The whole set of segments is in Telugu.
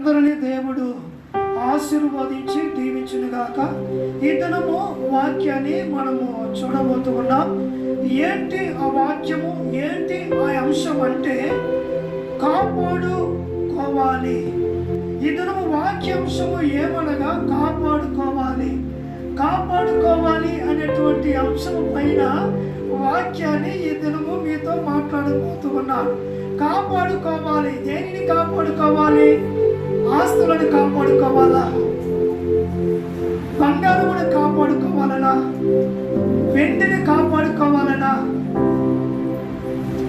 అందరినీ దేవుడు ఆశీర్వదించి దీవించునుగాక. ఈ దినము వాక్యాన్ని మనము చూడబోతూ ఉన్నాం. ఏంటి ఆ వాక్యము, ఏంటి ఆ అంశం అంటే కాపాడుకోవాలి. ఈ దినము వాక్యాంశము ఏమనగా కాపాడుకోవాలి. కాపాడుకోవాలి అనేటువంటి అంశం పైన వాక్యాన్ని ఈ దినము మీతో మాట్లాడబోతూ ఉన్నాను. కాపాడుకోవాలి. దేనిని కాపాడుకోవాలి? ఆస్తులను కాపాడుకోవాలా? బంగారమును కాపాడుకోవాలనా? వెండిని కాపాడుకోవాలనా?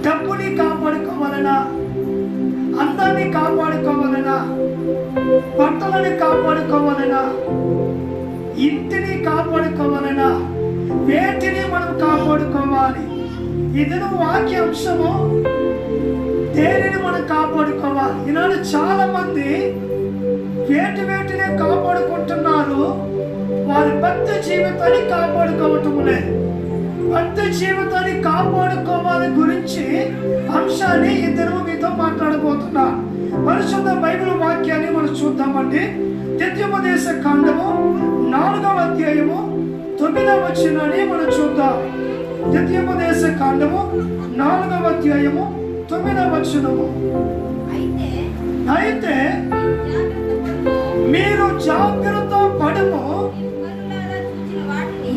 డబ్బుని కాపాడుకోవాలనా? అందాన్ని కాపాడుకోవాలనా? బట్టలను కాపాడుకోవాలనా? ఇంటిని కాపాడుకోవాలనా? వేటిని మనం కాపాడుకోవాలి? ఇది వాక్యాంశము. దేనిని మనం కాపాడుకోవాలి? ఈనాడు చాలా మంది వేటినే కాపాడుకుంటున్నారు. వారి భక్తి జీవితాన్ని కాపాడుకోవటం లేదు. భక్తి జీవితాన్ని కాపాడుకోవాలి గురించి అంశాన్ని ఇద్దరు మీతో మాట్లాడబోతున్నా. పరిశుద్ధ బైబిల్ వాక్యాన్ని మనం చూద్దామండి. ద్వితీయోపదేశ కాండము 4వ అధ్యాయము 9వ వచనాన్ని మనం చూద్దాం. ద్వితీయోపదేశ కాండము 4వ అధ్యాయము 9వ వచనము. అయితే మీరు జాగ్రత్త పడము,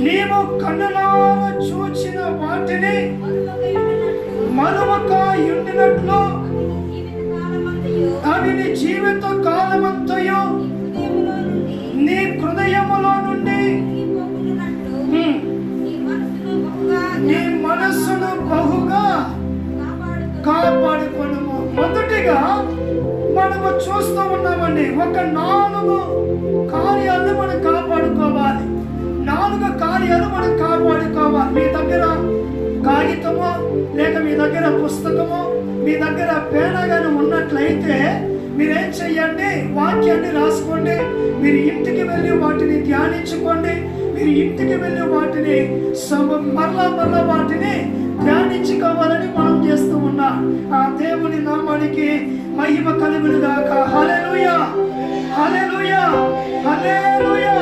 నీవు కన్నులారా చూచిన వాటిని మరొక ఉండినట్లు అవి నీ జీవిత కాలమంతయు నీ హృదయములో నుండి నీ మనస్సును బహుగా కాపాడుకొనుము. మొదటిగా మనము చూస్తూ ఉన్నామండి, ఒక 4 కార్యాలను మనం కాపాడుకోవాలి. 4 కార్యాలు మనం కాపాడుకోవాలి. మీ దగ్గర కాగితమో లేక మీ దగ్గర పుస్తకమో మీ దగ్గర పేనాగాని ఉన్నట్లయితే మీరేం చెయ్యండి, వాక్యాన్ని రాసుకోండి. మీరు ఇంటికి వెళ్ళి వాటిని ధ్యానించుకోండి. మీరు ఇంటికి వెళ్ళి వాటిని మరలా వాటిని ధ్యానించుకోవాలని మనం చేస్తూ ఉన్నాం. ఆ దేవుని నామానికి మహిమ కలుగునుగాక. హల్లెలూయా, హల్లెలూయా, హల్లెలూయా.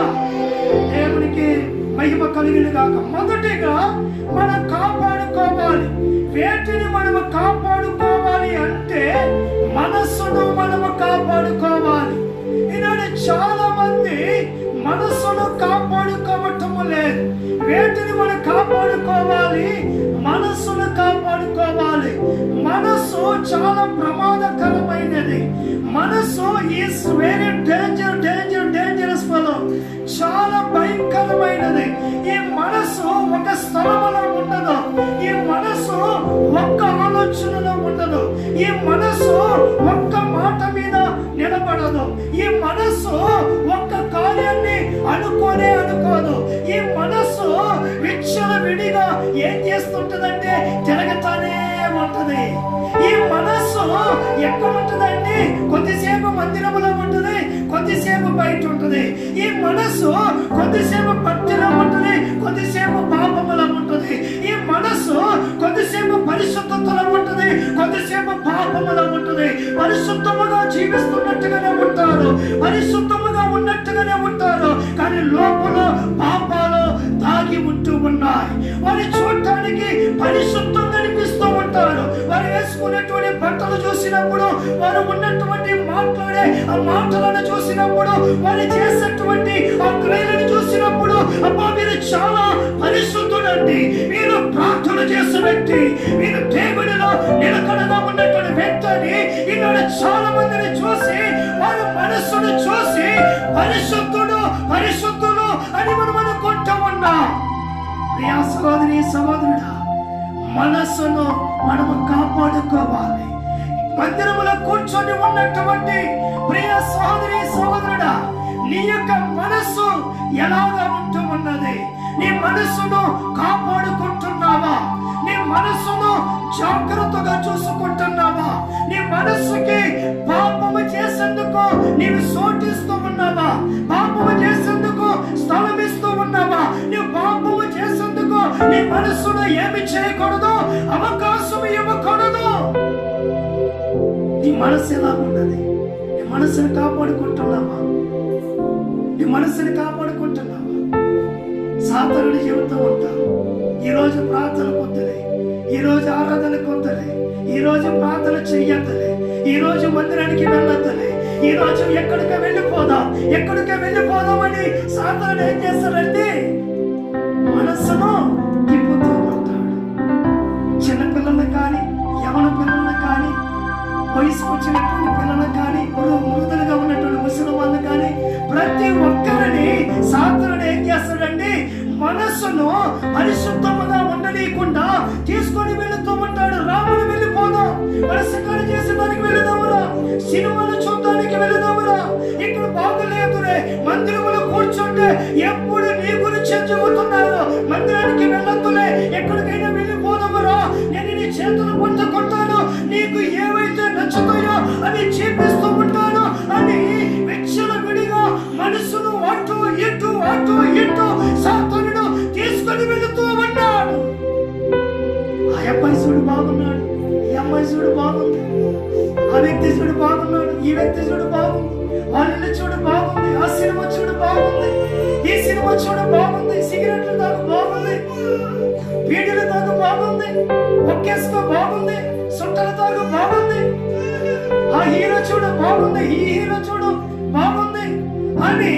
దేవునికి మహిమ కలుగునుగాక. మొదటిగా మనం కాపాడుకోవాలి. వేటిని మనము కాపాడుకోవాలి అంటే మనస్సును మనము కాపాడుకోవాలి. ఈనాడు చాలా మంది మనస్సును కాపాడుకోవటం లేదు. వేటిని మనం కాపాడుకోవాలి? మనస్సును కాపాడుకోవాలి. మనస్సు చాలా ప్రమాదకరమైనది. మనస్సు ఈస్ వెరీ డేంజరస్ ఫెలో. చాలా భయంకరమైనది. ఈ మనస్సు ఒక స్థలంలో ఉండదు. ఈ మనస్సు ఒక్క ఆలోచనలో ఉండదు. ఈ మనస్సు ఒక్క మాట మీద నిలబడదు. ఈ మనస్సు ఒక్క కార్యాన్ని అనుకోదు. ఈ మనస్సు విడిగా ఏం చేస్తుంటదంటే తిరగతానే ఉంటది. ఈ మనస్సు ఎక్కడ ఉంటదండి? కొద్దిసేపు మందిరంలో ఉంటుంది, కొద్దిసేపు బయట ఉంటుంది. ఈ మనస్సు కొద్దిసేపు భక్తిలో ఉంటుంది, కొద్దిసేపు పాపములో ఉంటుంది. ఈ మనస్సు కొద్దిసేపు పరిశుద్ధతలో ఉంటుంది, కొద్దిసేపు పాపములో ఉంటుంది. పరిశుద్ధముగా జీవిస్తున్నట్టుగానే ఉంటారు, పరిశుద్ధముగా ఉన్నట్టుగానే ఉంటారు, కానీ లోపల పాపాలు దాగి ఉంటూ ఉన్నాయి. వారి చూడటానికి పరిశుద్ధంగా అనిపిస్తూ ఉంటారు. వారు వేసుకున్నటువంటి బట్టలు చూసినప్పుడు, వారు ఉన్నటువంటి మాట్లాడే ఆ మాటలను చూసినప్పుడు, వారు చేసేటువంటి ఆ క్రియలను చూసినప్పుడు, అబ్బా మీరు చాలా పరిశుద్ధులండి, మీరు ప్రార్థన చేసే వ్యక్తి, మీరు దేవుడిలో నిలకడగా ఉన్నటువంటి వ్యక్తి అని ఈనాడు చాలా మందిని చూసి వారి మనస్సును చూసి పరిశుద్ధుడు అని మనం అనుకుంటూ ఉన్నాం. ప్రియా సహోదరి సహోదరుడా, మనస్సును మనము కాపాడుకోవాలి. మందిరములో కూర్చొని ఉన్నటువంటి ప్రియ సహోదరి సహోదరుడా, నీ యొక్క మనస్సు ఎలాగా ఉంటూ ఉన్నది? నీ మనస్సును కాపాడుకుంటున్నావా? నీ మనస్సును జాగ్రత్తగా చూసుకుంటున్నావా? నీ మనస్సుకి పాపము చేసేందుకు నీవు సోటిస్తూ ఉన్నావా? పాపము చేసేందుకు స్థలం ఇస్తూ ఉన్నావా? నీవు పాపము చేసేందుకు నీ మనస్సును ఏమి చేయకూడదు, అవకాశం ఇవ్వకూడదు. నీ మనస్సు ఎలా ఉన్నది? నీ మనసుని కాపాడుకుంటున్నావా? నీ మనసుని కాపాడుకుంటున్నావా? సాతానుడి జీవితం అంతా ఈరోజు ప్రార్థన పొద్దులే, ఈరోజు ఆరాధన కొంతలే, ఈరోజు ప్రార్థన చెయ్యొద్దులే, ఈరోజు మందిరానికి వెళ్ళొద్దులే, ఈరోజు ఎక్కడికి వెళ్ళిపోదాం అని సాతానుడు ఏం చేస్తాడంటే మనస్సును తిప్పుతూ ఉంటాడు. చిన్నపిల్లలు కానీ, యవన పిల్లలు కానీ, వయసుకు వచ్చినటువంటి పిల్లలు కానీ, మృదులుగా ఉన్నటువంటి ముసలి వాళ్ళు కానీ, ప్రతి ఒక్కరిని సాతానుడు ఏం చేస్తాడండి మనస్సును పరిశుద్ధముగా ఉండనీయకుండా తీసుకొని వెళుతూ ఉంటాడు. రాముడు వెళ్ళిపోదాం, మన శిఖారు చేసేదానికి వెళుదామురా, సినిమాలు చూడడానికి వెళుదామురా, ఇక్కడ బాగులేదురే, మందిరములో కూర్చుంటే ఎప్పుడు నీ గురించి చెబుతున్నారు, మందిరానికి వెళ్ళొద్దులే, ఎక్కడికైనా వెళ్ళిపోదామురా, నేను నీ చేతులు పట్టుకుంటాను, నీకు ఏవైతే నచ్చుతాయో అని చూపిస్తూ ఉంటాను అని విచ్చలవిడిగా మనసును అటు ఇటు సాతానుడు తీసుకొని వెళుతూ ఉన్నాడు. ఆ అబ్బాయి చూడు బాగున్నాడు, ఈ అమ్మాయి చూడు బాగుంది, ఆ వ్యక్తి చూడు బాగున్నాడు, ఈ వ్యక్తి చూడు బాగుంది, వాళ్ళ చూడు బాగుంది, ఆ సినిమా చూడు బాగుంది, ఈ సినిమా చూడు బాగుంది, సిగరెట్లు తాగు బాగుంది, బీడీలు తాగు బాగుంది, ఒక్కేసుకో బాగుంది, సుట్టలు తాగు బాగుంది, ఆ హీరో చూడు బాగుంది, ఈ హీరో చూడు బాగుంది అని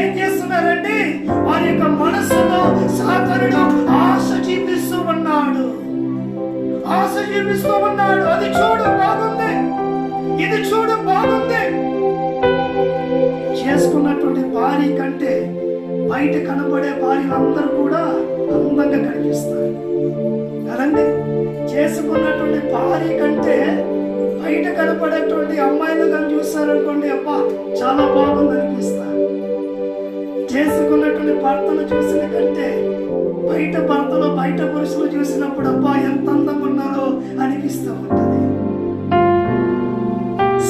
ఏం చేస్తున్నారండి వారి యొక్క మనస్సులో సాతానుడు ఆశ చూపిస్తూ ఉన్నాడు. అది చూడు బాగుంది, ఇది చూడు బాగుంది. చేసుకున్నటువంటి భార్య కంటే బయట కనబడే భార్యలందరూ కూడా అందంగా కనిపిస్తారు కదండి. చేసుకున్నటువంటి భార్య కంటే బయట కనపడేటువంటి అమ్మాయిలు కానీ చూస్తారనుకోండి, అబ్బా చాలా బాగుంది అనిపిస్తారు. చేసుకున్నటువంటి భర్తను చూసిన కంటే బయట పురుషులు చూసినప్పుడు అబ్బా ఎంత అందంగా ఉన్నారో అనిపిస్తూ ఉంటుంది.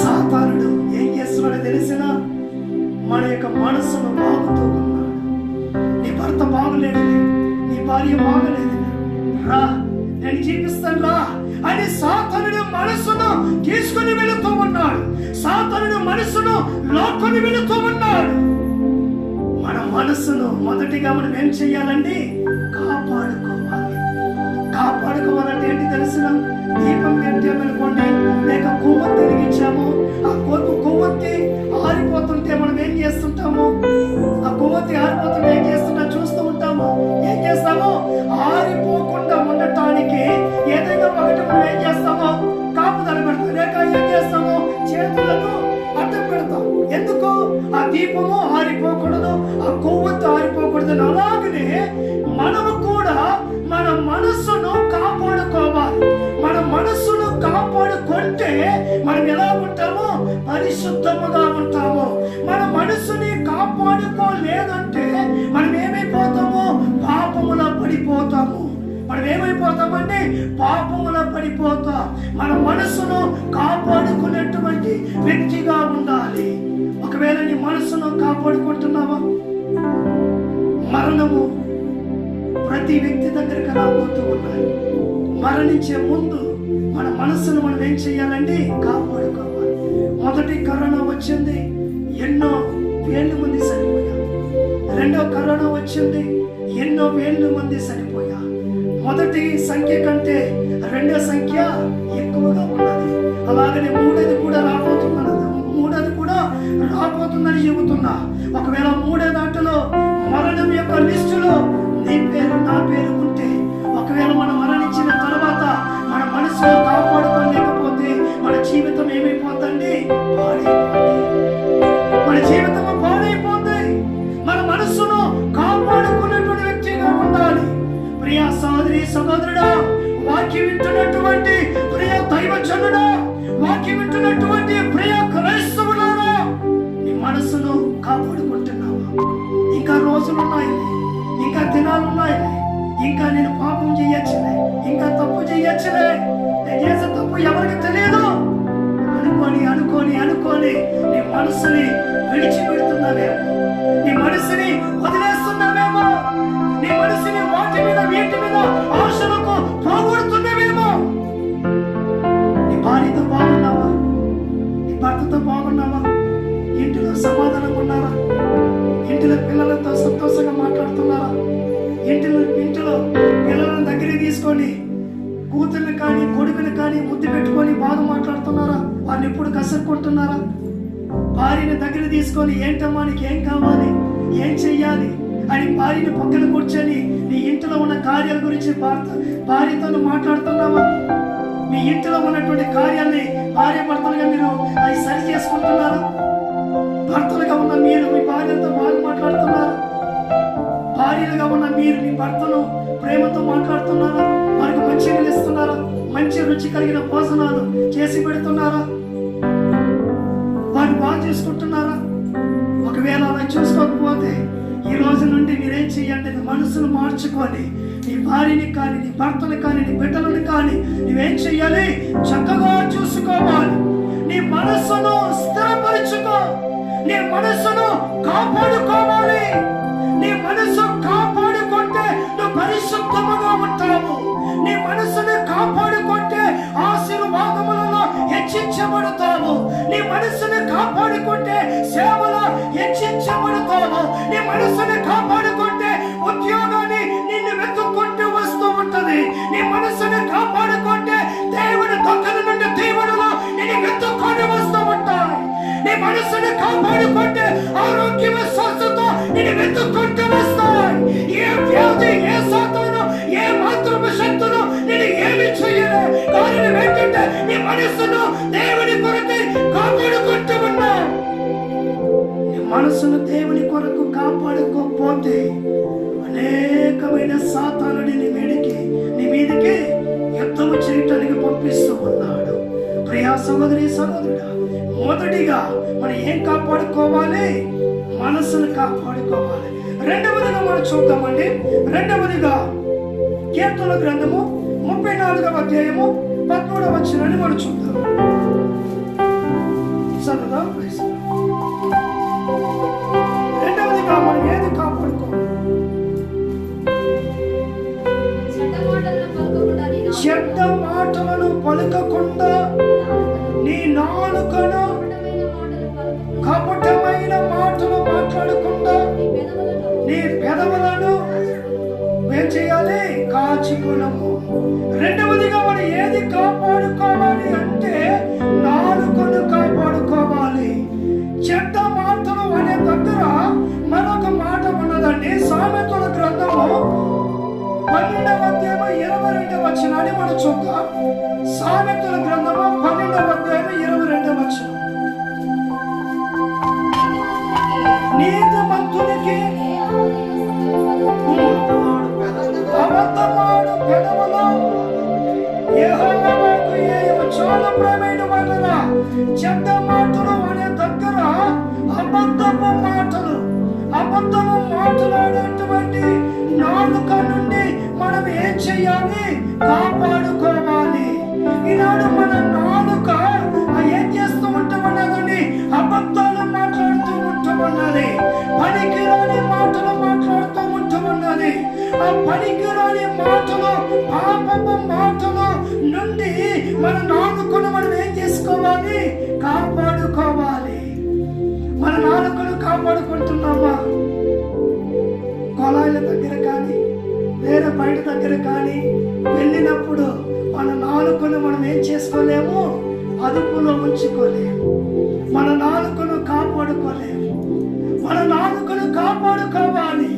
సాతానుడు ఏం చేస్తున్నాడో తెలిసిన మన యొక్క మనస్సును బాగుతూ ఉన్నాడు. నీ భర్త బాగులేదులే, నీ భార్య బాగులేదు, రా నేను చూపిస్తాను రా అని సాతానుడు మనస్సును తీసుకుని వెళుతూ ఉన్నాడు. సాతానుడు మనస్సును లాక్కొని వెళుతూ ఉన్నాడు. మన మనస్సును మొదటిగా మనం ఏం చెయ్యాలండి? కాపాడుకోవాలంటే ఏంటి తెలిసిన? దీపం పెట్టామనుకోండి, లేక కొవ్వొత్తి వెలిగించాము, ఆ కొవ్వొత్తి ఆరిపోతుంటే మనం ఏం చేస్తుంటాము? ఆ కొవ్వొత్తి ఆరిపోతుంటే ఏం చేస్తుంటాం? చూస్తూ ఉంటాము. ఏం చేస్తాము? ఆరిపోకుండా ఉండటానికి ఏదైనా ఒకటి మనం ఏం చేస్తామో కాపుదల పెడతాం, లేక ఏం చేస్తాము? చేతులను అడ్డం పెడతాం. ఎందుకు? ఆ దీపము ఆరిపోకూడదు, ఆ కొవ్వొత్తి ఆరిపోకూడదు. అలాగనే మనము కూడా మన మనస్సును కాపాడుకోవాలి. మన మనస్సును కాపాడుకుంటే మనం ఎలా ఉంటామో పరిశుద్ధముగా ఉంటాము. మన మనస్సుని కాపాడుకోలేదంటే మనం ఏమైపోతామో పాపములో పడిపోతాము. మనం ఏమైపోతామంటే పాపములో పడిపోతాం. మన మనస్సును కాపాడుకునేటువంటి వ్యక్తిగా ఉండాలి. ఒకవేళ నీ మనస్సును కాపాడుకుంటున్నావా? మరణము ప్రతి వ్యక్తి దగ్గరికి రాబోతూ ఉన్నాయి. మరణించే ముందు మన మనస్సును మనం ఏం చేయాలండి? కాపాడుకోవాలి. మొదటి కరోనా వచ్చింది, ఎన్నో వేల మంది చనిపోయారు. రెండో కరోనా వచ్చింది, ఎన్నో వేల మంది చనిపోయారు. మొదటి సంఖ్య కంటే రెండో సంఖ్య ఎక్కువగా ఉన్నది. అలాగనే మూడోది కూడా రాబోతుందని చెబుతున్నా. ఒకవేళ మూడో దాంట్లో మరణం యొక్క లిస్టులో నీ పేరు నా పేరు ఉంటే, ఒకవేళ మనం మరణించిన తర్వాత మన మనసు కాపాడుకోలేకపోతే మన జీవితం ఏమైపోతుంది? మన జీవితం పాడైపోతుంది. మన మనస్సును కాపాడుకున్నటువంటి వ్యక్తిగా ఉండాలి. ప్రియ సోదరి సహోదరుడా, వాక్యం వింటున్నటువంటి ప్రియ దైవజనుడా, వాక్యం వింటున్నటువంటి ప్రియ క్రైస్తవులారా, నీ మనస్సును కాపాడుకుంటున్నావా? ఇంకా రోజులున్నాయి, ఇంకా దినాలున్నాయి, ఇంకా నేను పాపం చేయొచ్చులే, ఇంకా తప్పు చేయొచ్చులే, నేను చేసే తప్పు ఎవరికి తెలియదు అనుకోని నీ మనస్సుని విడిచిపెడుతున్నావేమో, నీ మనస్సుని వదిలేస్తున్నావేమో, నీ మనస్సుని వాటి మీద వీటి మీద ఆశలకు పోగొడుతున్నావేమో. నీ భార్యతో బాగున్నావా? నీ భర్తతో బాగున్నావా? సమాధానంగా ఉన్నారా? ఇంటిలో పిల్లలతో సంతోషంగా మాట్లాడుతున్నారా? ఇంటిలో పిల్లలను దగ్గరికి తీసుకొని కూతుర్ని కానీ కొడుకుని కానీ ముద్దు పెట్టుకొని బాగా మాట్లాడుతున్నారా? వారిని ఎప్పుడు కసురుకుంటున్నారా? భార్యని దగ్గర తీసుకొని ఏంటమ్మా నీకు ఏం కావాలి, ఏం చెయ్యాలి అని భార్యని పక్కన కూర్చొని నీ ఇంటిలో ఉన్న కార్యాల గురించి భార్యతో మాట్లాడుతున్నావా? మీ ఇంటిలో ఉన్నటువంటి కార్యాన్ని భార్య భర్తలుగా మీరు అవి సరి చేసుకుంటున్నారా? భర్తలుగా ఉన్న మీరు మీ భార్యతో బాగా మాట్లాడుతున్నారా? భార్యలుగా ఉన్న మీరు మీ భర్తను ప్రేమతో మాట్లాడుతున్నారా? వారికి మంచి ఇస్తున్నారా? మంచి రుచి కలిగిన భోజనాలు చేసి పెడుతున్నారా? వారిని బాగా చూసుకుంటున్నారా? ఒకవేళ అలా చూసుకోకపోతే ఈ రోజు నుండి మీరేం చెయ్యండి, నీ మనసును మార్చుకొని నీ భార్యని కానీ నీ భర్తని కానీ నీ బిడ్డలను కానీ నువ్వేం చెయ్యాలి? చక్కగా చూసుకోవాలి. నీ మనస్సును స్థిరపరచుకో, నీ మనస్సును కాపాడుకోవాలి. నీ మనస్సు కాపాడుకుంటే నువ్వు పరిశుద్ధముగా ఉంటావు. నీ మనస్సును కాపాడుకుంటే ఆశీర్వాదములలో హెచ్చించబడతావు. నీ మనస్సును కాపాడుకుంటే సేవలో హెచ్చించబడతావు. నీ మనస్సును కాపాడుకుంటే ఉద్యోగాన్ని నిన్ను వెతుక్కుంటూ వస్తూ ఉంటది. నీ మనస్సును కాపాడుకుంటే దేవుని దగ్గర నుండి దేవుడులో నిన్ను వెతుక్కొని వస్తూ ఉంటాయి. నీ మనస్సును కాపాడుకుంటే ఆరోగ్యమ స్వస్థతో నిన్ను వెతుక్కుంటూ వస్తాయి. ఏ వ్యాధి, ఏ సాతాను, ఏ మాతృ శక్తులు నేను ఏమి చేయలే. కారణం ఏంటంటే నీ మనస్సును దేవుని కొరకు కాపాడుకుంటూ ఉన్నావు. నీ మనస్సును దేవుని కొరకు కాపాడుకోకపోతే అనేకమైన సాతానుని నీ మీదకి యుద్ధము చేయటానికి పంపిస్తూ ఉన్నాడు. ప్రియా సహోదరి సహోదరుడా, మొదటిగా మనం ఏం కాపాడుకోవాలి? మనస్సును కాపాడుకోవాలి. రెండవదిగా మనం చూద్దామండి. రెండవదిగా కీర్తన గ్రంథము 34వ అధ్యాయము 13వ వచనాన్ని మనం చూద్దాం. చదువుదాం. రెండవదిగా మనం ఏది కాపాడుకోవాలి? చెడ్డ మాటలను పలుకకుండా నీ నాలుకను, కపటమైన మాటలు మాట్లాడకుండా నీ పెదవులను ఏం చేయాలి? కాచుకునము. రెండవదిగా మనం ఏది కాపాడుకోవాలి అంటే నాలుకను కాపాడుకోవాలి. చెడ్డ మాటలు అనే దగ్గర మరొక మాట ఉన్నదండి. సామెతల గ్రంథము 12వ అధ్యాయం 22వ వచనాన్ని మనం చూద్దాం. సామెతల గ్రంథము 12వ అధ్యాయం 22వ వచనం. నీతిమంతునికి అబద్ధమాడు పెదవులు యెహోవాకు చాలా ప్రియమైన మాటలా. చెడ్డ మాటలు అనే దగ్గర అబద్ధపు మాట్లాడేటువంటి నాలుక నుండి మనం ఏం చేయాలి? కాపాడుకోవాలి. ఈనాడు మన నాలుక ఏం చేస్తూ ఉంటామన్నదని అబద్ధాలు మాట్లాడుతూ ఉంటామన్నది. పనికిరాని మాటలు మాట్లాడుతూ ఉంటామన్నది. ఆ పనికిరాని మాటలు, పాపపు మాటలు నుండి మన నాలుకను మనం ఏం చేసుకోవాలి? కాపాడుకోవాలి. మన నాలుకను కాపాడుకుంటున్నామా? కొలాయిల దగ్గర కానీ వేరే బయట దగ్గర కానీ వెళ్ళినప్పుడు మన నాలుకను మనం ఏం చేసుకోలేము? అదుపులో ఉంచుకోలేము. మన నాలుకను కాపాడుకోలేము. మన నాలుకను కాపాడుకోవాలి.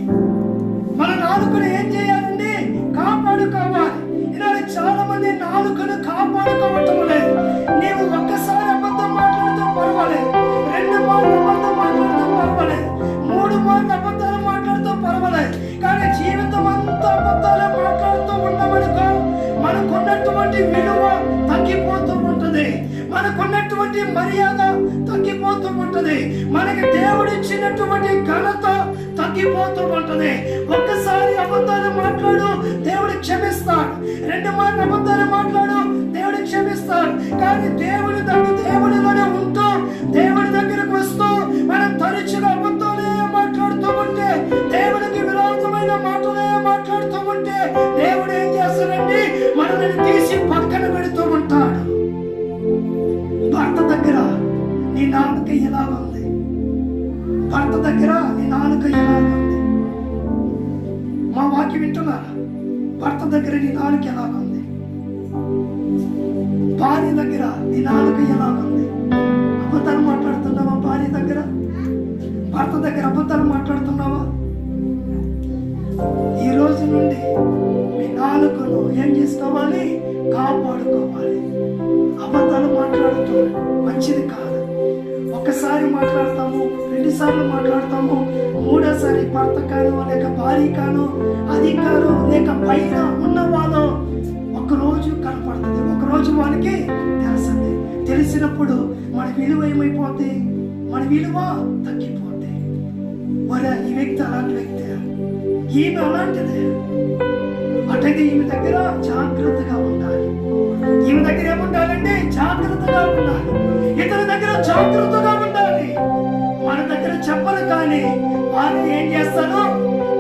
మన నాలుకను ఏం చేయాలండి? కాపాడుకోవాలి. ఈనాడు చాలా మంది నాలుకను కాపాడుకోవటం లేదు. నీవు ఒక్కసారి అబద్ధం మాట్లాడుతూ పర్వాలేదు, 2 మార్లు అబద్ధం మాట్లాడుతూ పర్వాలేదు, 3 మార్లు అబద్ధాలు మాట్లాడుతూ పర్వాలేదు. కానీ జీవితం అంతా అబద్ధాలు మాట్లాడుతూ ఉన్నామనుకో మనకున్నటువంటి విలువ తగ్గిపోతూ ఉంటుంది. మనకున్నటువంటి మర్యాద తగ్గిపోతూ ఉంటుంది. మనకి దేవుడిచ్చినటువంటి ఘనత తగ్గిపోతూ ఉంటుంది. ఒక్కసారి అబద్ధాలు మాట్లాడు, దేవుడు క్షమిస్తాడు. 2 మార్లు అబద్ధాలు మాట్లాడు, దేవుడు క్షమిస్తాడు. కానీ దేవుడిలోనే ఉంటూ దేవుడి దగ్గరకు వస్తూ మనం తరచుగా అబద్ధాలే మాట్లాడుతూ ఉంటే, దేవుడికి విరోధమైన మాటలే మాట్లాడుతూ ఉంటే దేవుడు ఏం చేస్తాడండి? మనల్ని తీసి పక్కన పెడుతూ ఉంటాడు. భర్త దగ్గర నీ నాలుక ఎలా ఉంది? భర్త దగ్గర నీ నాలుక ఎలా ఉంది? మా వాక్యం వింటున్నారా? భర్త దగ్గర నీ నాలుక ఎలా ఉంది? భార్య దగ్గర నీ నాలుక ఎలా ఉంది? అబద్ధాలు మాట్లాడుతున్నావా? భార్య దగ్గర, భర్త దగ్గర అబద్ధాలు మాట్లాడుతున్నావా? ఈ రోజు నుండి మీ నాలుకను ఏం చేసుకోవాలి? కాపాడుకోవాలి. అబద్ధాలు మాట్లాడుతూ మంచిది కాదు. ఒక్కసారి మాట్లాడతాము, 2 సార్లు మాట్లాడతాము, 3వసారి భర్త కాను లేక భార్య కాను, అధికారం లేక పైన ఉన్నవాళ్ళు ఒకరోజు కనపడుతుంది, ఒకరోజు వానికి తెలుస్తుంది. తెలిసినప్పుడు మన విలువ ఏమైపోతే, మన విలువ తగ్గిపోతే, మరి ఈ వ్యక్తి అలాంటి వ్యక్తి, ఈమె అలాంటిదే, అటైతే ఈమె దగ్గర జాగ్రత్తగా ఉండాలి. ఈమె దగ్గర ఏముండాలంటే జాగ్రత్తగా ఉండాలి. ఇతని దగ్గర జాగ్రత్తగా ఉండాలి. మన దగ్గర చెప్పరు కానీ వాళ్ళు ఏం చేస్తారో,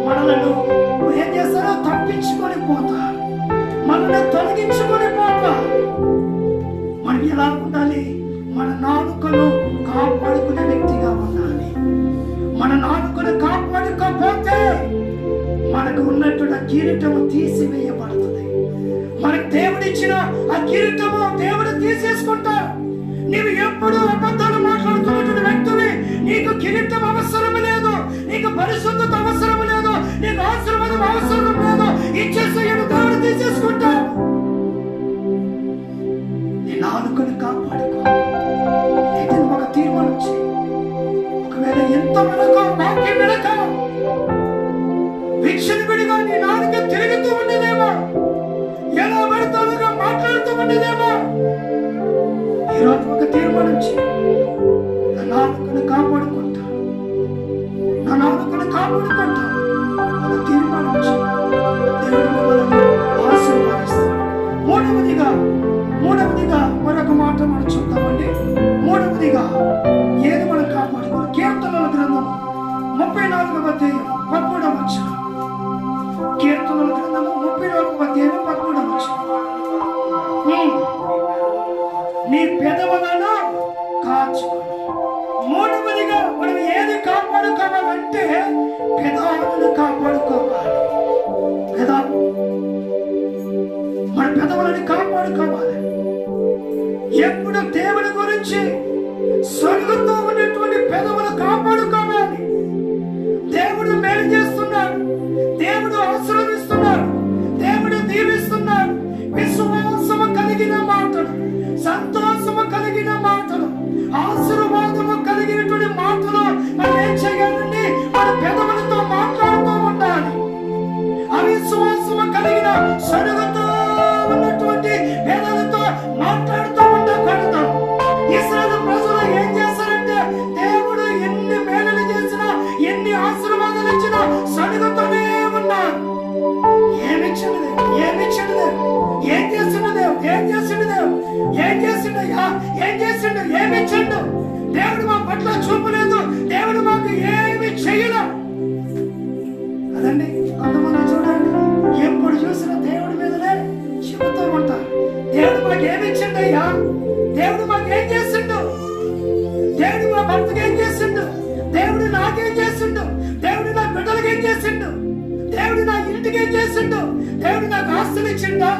మనలను ఏం చేస్తారో తప్పించుకొని పోతారు, మనల్ని తొలగించుకొని పోతారు. మనం ఎలా ఉండాలి? మన నాలుకను కాపాడుకునే వ్యక్తిగా ఉండాలి. మన నాలుకను కాపాడుకోకపోతే మనకు ఉన్నటువంటి కిరీటము తీసివేయబడుతుంది. మనకు దేవుడిచ్చిన ఆ కిరీటము దేవుడు తీసేసుకుంటాడు. నీవు ఎప్పుడు అబద్ధాలు మాట్లాడుతున్నటువంటి వ్యక్తివి, నీకు కిరీటం అవసరం లేదు, నీకు పరిశుద్ధత అవసరం లేదు, నీకు ఆశీర్వాదం అవసరం లేదు. ఇచ్చేసి దేవుడు తీసేసుకుంటాడు. నీ నాలుకను కాపాడుకో. ఇది ఒక తీర్మానం చేయి. ఒకవేళ ఎంత మనకో వాక్యం వినక విక్షణ విడిగా నీ నాలుక తిరుగుతూ ఉండేదేమో, ఎలా పడతావుగా మాట్లాడుతూ ఉండేదేమో, ఈరోజు ఒక తీర్మానం చేయి. నా నాలుకను కాపాడుకుంటా, నా నాలుకను కాపాడుకుంటా. ఒక తీర్మానం చేయి. దేవుడు మిమ్మల్ని ఆశీర్వదిస్తాడు. మూడవదిగా మరొక మాట మనం చూద్దామండి. మూడవదిగా ఏది మనం కాపాడుకోవాలి? కీర్తనల గ్రంథం 34వ అధ్యాయం 13వ వచనం. కీర్తనల గ్రంథము 34వ అధ్యాయం 13వ వచనం. నీ పెదవులను కాచుకో. మూడవదిగా మనం ఏది కాపాడుకోవాలంటే పెదవులను కాపాడుకోవాలి. మన పెదవులను కాపాడుకోవాలి. ఎప్పుడు దేవుని గురించి సొలుగుతూ ఉన్నటువంటి పెదవులు కాపాడుకోవాలి. దేవుడు మేలు చేస్తున్నాడు, దేవుడు ఆశీర్వదిస్తున్నాడు, దేవుడు దీవిస్తున్నాడు. విశ్వాసము కలిగిన మాటలు, సంతోషము కలిగిన మాటలు, ఆశీర్వాదము కలిగినటువంటి మాటలు మనం ఏం చేయాలండి? మన పెదవులతో మాట్లాడుతూ ఉండాలి. అవిశ్వాసము కలిగిన సరుగుతూ ఉన్నటువంటి పెదవులతో మాట్లాడుతూ ఉండకూడదు. ఇశ్రాయేలు ప్రజలు ఏం చేశారంటే, దేవుడు ఎన్ని మేలులు చేసినా, ఎన్ని ఆశీర్వాదాలు ఇచ్చినా సరుగుతూనే ఉన్నారు. ఏమిచ్చిండు దేవుడు? ఏమిచ్చిండు దేవుడు? ఏం చేసిండు దేవుడు? ఏం చేసిండు దేవుడు? ఏం చేసిండయ్యా? ఏం చేసిండు? ఏమిచ్చిండు? దేవుడు మా పట్ల చూపలేదు, దేవుడు మాకు ఏమి చెయ్యడు కదండి. కొంతమంది చూడండి, ఎప్పుడు చూసినా దేవుడి మీదనే చెబుతూ ఉంటారు. దేవుడు మాకు ఏమిచ్చిండయ్యా? దేవుడు మాకు ఏం చేసిండు? దేవుడు మా భర్తకి ఏం చేసిండు? దేవుడు నాకేం చేసిండు? దేవుడు నా బిడ్డలకి ఏం చేసిండు? దేవుడు నా ఇంటికి ఏం చేసిండు? దేవుడు నాకు ఆస్తులు ఇచ్చిండా?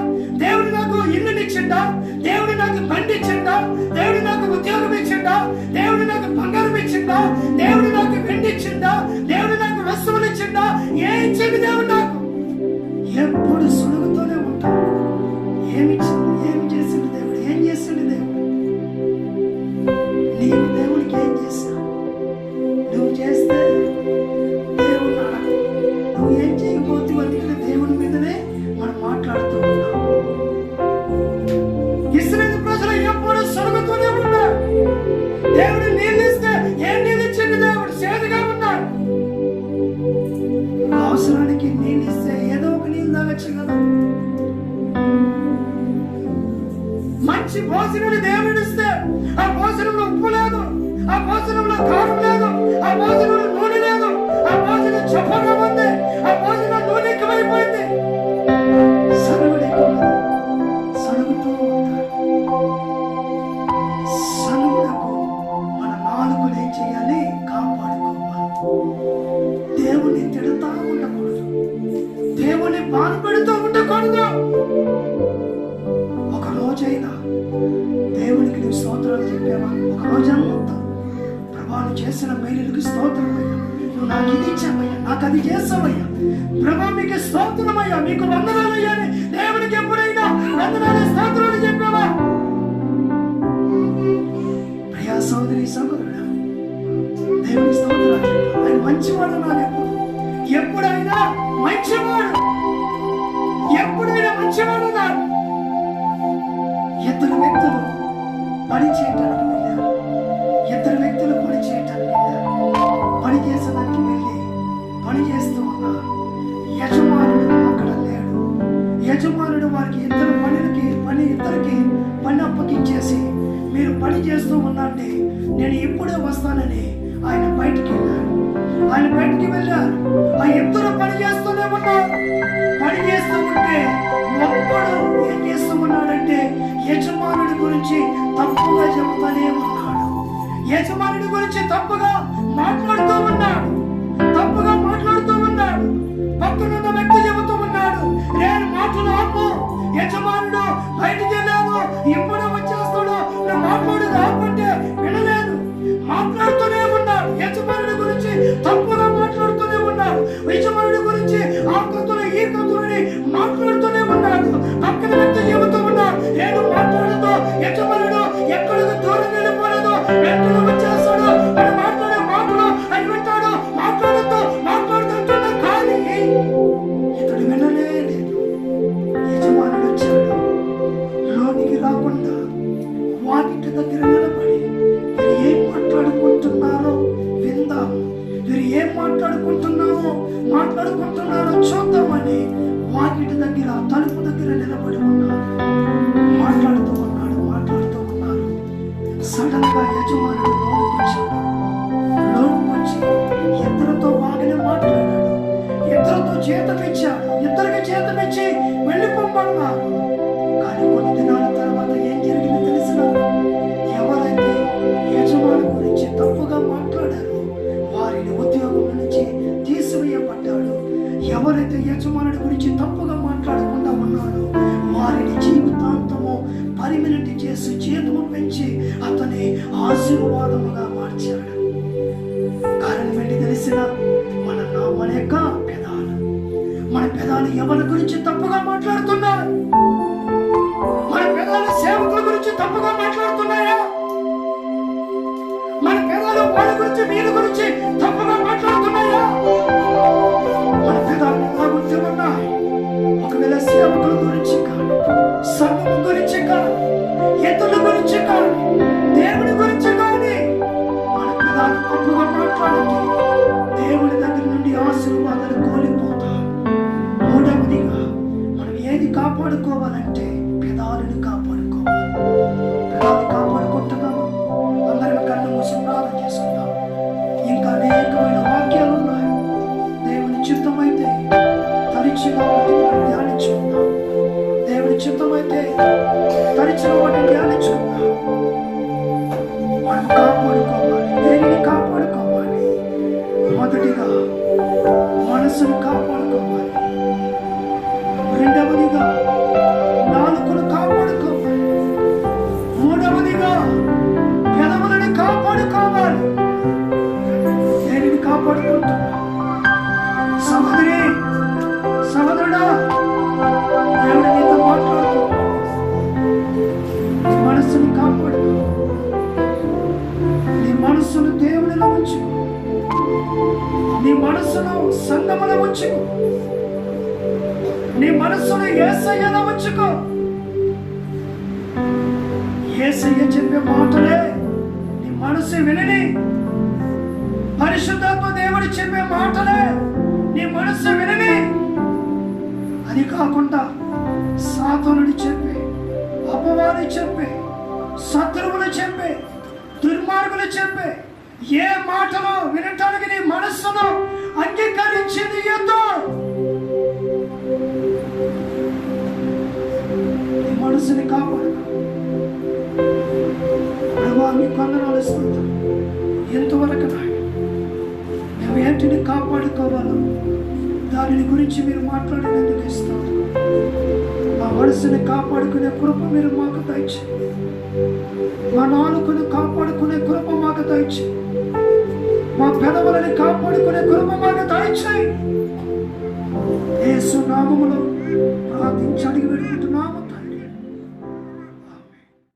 దేవుడు నాకు ఇల్లుని ఇచ్చిండా? దేవుడు నాకు బండి ఇచ్చిండా? దేవుడు నాకు ఉద్యోగం ఇచ్చిండా? దేవుడు నాకు బంగారం ఇచ్చిండా? దేవుడు నాకు వెండి ఇచ్చిండా? దేవుడు నాకు వస్తువులు ఇచ్చిండా? ఏం ఇచ్చింది దేవుడు నాకు? ఎప్పుడు సులుగుతూనే ఉంటా. ఏమిచ్చిండు? ఏమి చేసిండు దేవుడు? ఏం చేసిండు దేవుడు? నీవు దేవుడికి ఏం చేస్తావు? నువ్వు చేస్తే దేవుడు అడగ. నువ్వు ఏం చేయకపోతే అందుకనే దేవుడి మీదనే మనం మాట్లాడుతూ ఉన్నాం. ఇశ్రాయేలు ప్రజలు ఎప్పుడు సొరుగుతూనే ఉన్నారు. దేవుడు నీళ్ళు ఇస్తే ఏం నీళ్ళు ఇచ్చింది? దేవుడు చేదుగా ఉన్నాడు. అవసరానికి నీళ్ళు ఇస్తే ఏదో ఒక నీళ్ళు తాగొచ్చు కదా. మంచి భోజనాలు దేవుడు ఇస్తే ఆ భోజనంలో ఉప్పు లేదు, ఆ భోజనంలో కారం లేదు, ఆ భోజనంలో నూనె లేదు, ఆ భోజనం చప్పగా ఉంది, ఆ భోజనం నూనె ఎక్కువైపోయింది. సరుగుడు ఎక్కువ, సరుగుతూ ఉంటారు. సరుగుడకు మన నాలుకను ఏం చేయాలి? కాపాడుకోవాలి. స్తోత్రాలు చెప్పావా? ఒక రోజంతా ప్రభావం చేసిన మేలులకు స్తోత్రమయ్యా, నువ్వు నాకు ఇది ఇచ్చావయ్యా, నాకు అది చేస్తావయ్యా, ప్రభా మీకు స్తోత్రమయ్యా, మీకు వందనాలయ్యా అని దేవునికి ఎప్పుడైనా వందనాలు స్తోత్రాలు చెప్పావా? ప్రియా సోదరి సోదరుడా, దేవుని స్తోత్రాలు చెప్పావు. ఆయన మంచివాడు, నాకెప్పుడు ఎప్పుడైనా మంచివాడు, ఎప్పుడైనా మంచివాడు నాడు. ఇద్దరు వ్యక్తులు పని చేయటానికి వెళ్ళారు, ఇద్దరు వ్యక్తులు పని చేయటానికి వెళ్ళారు. పని చేసేదానికి వెళ్ళి పని చేస్తూ ఉన్నారు. యజమానుడు అక్కడ లేడు. యజమానుడు వారికి ఇద్దరికి పని అప్పగించేసి, మీరు పని చేస్తూ ఉన్నాండి, నేను ఇప్పుడే వస్తానని ఆయన బయటికి వెళ్ళారు. ఆయన బయటికి వెళ్ళారు. ఆ ఇద్దరు పని చేస్తూనే ఉన్నారు. పని చేస్తూ ఉంటే ఒక్కడు ఏం చేస్తూ ఉన్నాడంటే యజమానుడి గురించి తప్పుగా చెబుతానే ఉన్నాడు. యజమానుడి గురించి తప్పుగా మాట్లాడుతూ ఉన్నాడు. పక్కనున్న వ్యక్తి చెబుతూ ఉన్నాడు, నేను మాటలు ఆపు, యజమానుడు బయటికి వెళ్ళాను, ఇప్పుడు వచ్చేస్తాడు, నేను మాట్లాడేది ఆపంటే వినలేదు. మాట్లాడుతూనే ఉన్నాడు. యజమానుడి గురించి తప్పుగా మాట్లాడుతూనే ఉన్నాడు. యజమానుడి గురించి ఆ కథలు ఈ కథలని మాట్లాడుతూనే ఉన్నాడు. పక్కన వ్యక్తి చెబుతూ ఉన్నాడు, నేను మాట్లాడదు, యజమానుడు ఎక్కడికి దూరం వెళ్ళిపోలేదు, వెంటనే వచ్చేస్తాడు, అని మాట్లాడే మాటలు అని వింటాడు. మాట్లాడుతుంటున్నా కానీ ఇతడు వినలేదు. యజమానుడు వచ్చాడు. లోనికి రాకుండా వాకిటి దగ్గర నిలబడి, వీరు ఏం మాట్లాడుకుంటున్నారో విందాము, వీరు ఏం మాట్లాడుకుంటున్నారో చూద్దామని వాకిటి దగ్గర తలుపు దగ్గర నిలబడి ఉన్నారు. మాట్లాడుతూ ఉన్నారు. సడన్ గా యజమానుడు లోనికి వచ్చి ఇద్దరితో బాగానే మాట్లాడాడు. ఇద్దరితో జీతం ఇచ్చాడు. ఇద్దరికి జీతం ఇచ్చి వెళ్ళిపోమన్నారు. కానీ కొన్ని దినాల తర్వాత ఏం జరిగిందో తెలిసిన, ఎవరైతే యజమాని గురించి తప్పుగా మాట్లాడారో వారిని ఉద్యోగం నుంచి తీసివేయబడ్డాడు. ఎవరైతే యజమానుడి గురించి తప్పుగా మాట్లాడకుండా ఉన్నాడో వారిని జీవితాంతము పరిమినటి చేసి జీతము పెంచి అతని ఆశీర్వాదముగా మార్చాడు. కారణం ఏంటి తెలిసిన, మన పెదాలు ఎవరి గురించి తప్పుగా మాట్లాడుతున్నారు? మన పెదాలు సేవకుల గురించి తప్పుగా మాట్లాడుతున్నాయా? మన పెదాలు వాళ్ళ గురించి వీళ్ళ గురించి తప్పుగా మాట్లాడుతున్నాయా? మన పెదాలు ఎలా ఉన్నాయి? ఒకవేళ సేవకుల గురించి కానీ, సంఘం గురించి కానీ, ఇతరుల గురించి కానీ, దేవుడి గురించి కానీ మన పెదాలు తప్పుగా మాట్లాడితే దేవుడి దగ్గర నుండి ఆశీర్వాదాలు కోల్పోతాం. మూడవదిగా మనం ఏది కాపాడుకోవాలంటే పెదాలను కాపాడుకోవాలి. పెదాలు కాపాడుకుంటున్నాము. అందరం కన్ను మూసి ప్రార్థన చేసుకుందాం. ఇంకా అనేకమైన వాక్యాలు ఉన్నాయి. దేవుని చిత్తమైతే తరిచిన వాటిని ధ్యానించుకుందాం. దేవుని చిత్తమైతే తరిచిన వాటిని ధ్యానించుకుందాం. మనం కాపాడుకోవాలి. దేనిని కాపాడుకోవాలి? మొదటిగా మనసును కాపాడుకోవాలి. రెండవదిగా నాలుకను కాపాడుకోవాలి. మూడవదిగా పెదవులను కాపాడుకోవాలి. దేనిని కాపాడుకుంటున్నా? సహోదరుడా, దేవుడు నీతో మాట్లాడుతూ నీ మనస్సును కాపాడుకో. నీ మనస్సును దేవుడిలో ఉంచు. నీ మనస్సును సంగములో ఉంచుకో. నీ మనస్సును యేసయ్యలో ఉంచుకో. యేసయ్య చెప్పే మాటలే నీ మనస్సు వినని. పరిశుద్ధాత్మ దేవుడు చెప్పే మాటలే నీ మనస్సు వినని. అది కాకుండా సాతానుడు చెప్పే, అపవాది చెప్పే, శత్రువులు చెప్పే, దుర్మార్గులు చెప్పే ఏ మాటలో వినటానికి నీ మనస్సును అంగీకరించింది ఎంతో. నీ మనసుని కాపాడు. ప్రభా మీ కొందనాలు ఇస్తుంటాం. ఎంతవరకు నాయన మేము ఏంటిని కాపాడుకోవాలో దానిని గురించి మీరు మాట్లాడినందుకు ఇస్తాం. మా మనసుని కాపాడుకునే కృప మీరు మాకు దయచేయండి. మా నాలుకను కాపాడుకునే కృప మాకు దయచేయండి. మా పెదవులని కాపాడుకునే కృప మాకు దయచేయండి. యేసు నామములో ప్రార్థించి అడిగి పెడుకుంటున్నాము.